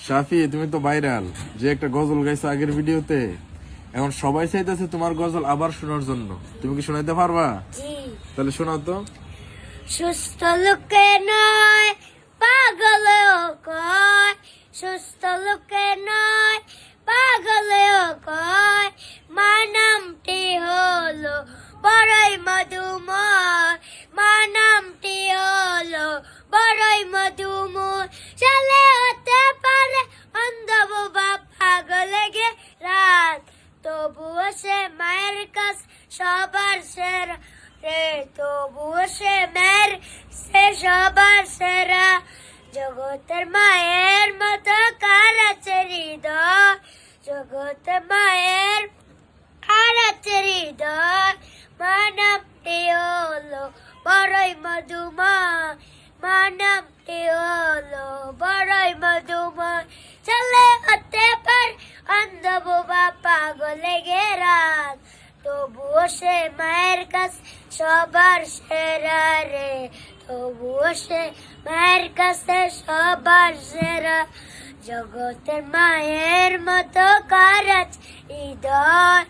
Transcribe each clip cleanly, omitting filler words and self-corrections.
শাফি, তুমি তো ভাইরাল যে একটা গজল গাইছো আগের ভিডিওতে, এখন সবাই চাইতেছে তোমার গজল আবার শোনার জন্য। তুমি কি শোনাইতে পারবা? জি। তাহলে শোনাও তো। সুস্থ লোকে নয় পাগলেও কয়, সুস্থ লোকে নয় পাগলেও কয়, মা নামটি হলো বড়ই মধুময়, মা নামটি হলো বড়ই মধুময়। চলে হতে পারে অন্ধ বোবা পাগলে গে রাত, তবুও সে মায়ের কাছ সবার সেরা রে, তবুও সে মায়ের সে সবার সেরা। জগতের মায়ের মতো কার আছে হৃদয়, জগতের মায়ের কার আছে হৃদয়, মা নামটি হলো বড়ই মধুময়, মা নামটি হলো বড়ই মধুময়। চলে হতে পারে অন্ধ বোবা পাগলে গে রাত, তবুও সে মায়ের কাছ সবার সেরা রে, তবুও সে মায়ের কাছে সবার সেরা। জগতের মায়ের মতো কার আছে হৃদয়,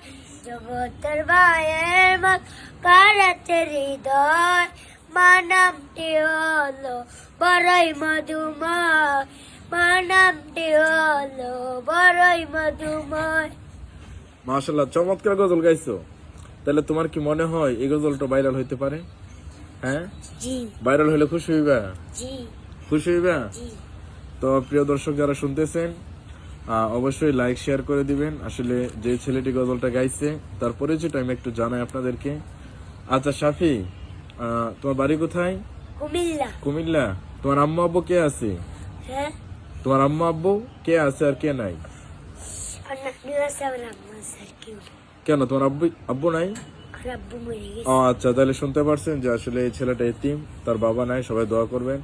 জগতের মায়ের মতো কার আছে হৃদয়, মা নামটি হলো বড়ই মধুময়, মা নামটি হলো বড়ই মধুময়। মাশাআল্লাহ, চমৎকার গজল গাইছো। তাহলে তোমার কি মনে হয় এই গজলটা ভাইরাল হইতে পারে? হ্যাঁ, জি ভাইরাল হলে খুশি হইবা? জি খুশি হইবা? জি। তো প্রিয় দর্শক যারা শুনতেছেন, অবশ্যই লাইক শেয়ার করে দিবেন। আসলে যে ছেলেটি গজলটা গাইছে তার পরিচয়টা আমি একটু জানাই আপনাদেরকে। আচ্ছা শাফি, তোমার বাড়ি কোথায়? কুমিল্লা। কুমিল্লা। তোমার আম্মু আব্বু কে আছে? হ্যাঁ, তোমার আম্মু আব্বু কে আছে আর কে নাই? কেন, তোমার আব্বু নাই? আব্বু মরে গেছে। ও আচ্ছা, তাহলে শুনতে পারছেন যে আসলে এই ছেলেটা এতিম, তার বাবা নাই। সবাই দোয়া করবেন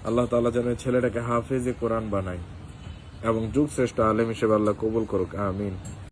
আল্লাহ তাআলা যেন এই ছেলেটাকে হাফেজে কোরআন বানায় এবং যুগ শ্রেষ্ঠ আলেম হিসেবে আল্লাহ কবুল করুক, আমিন।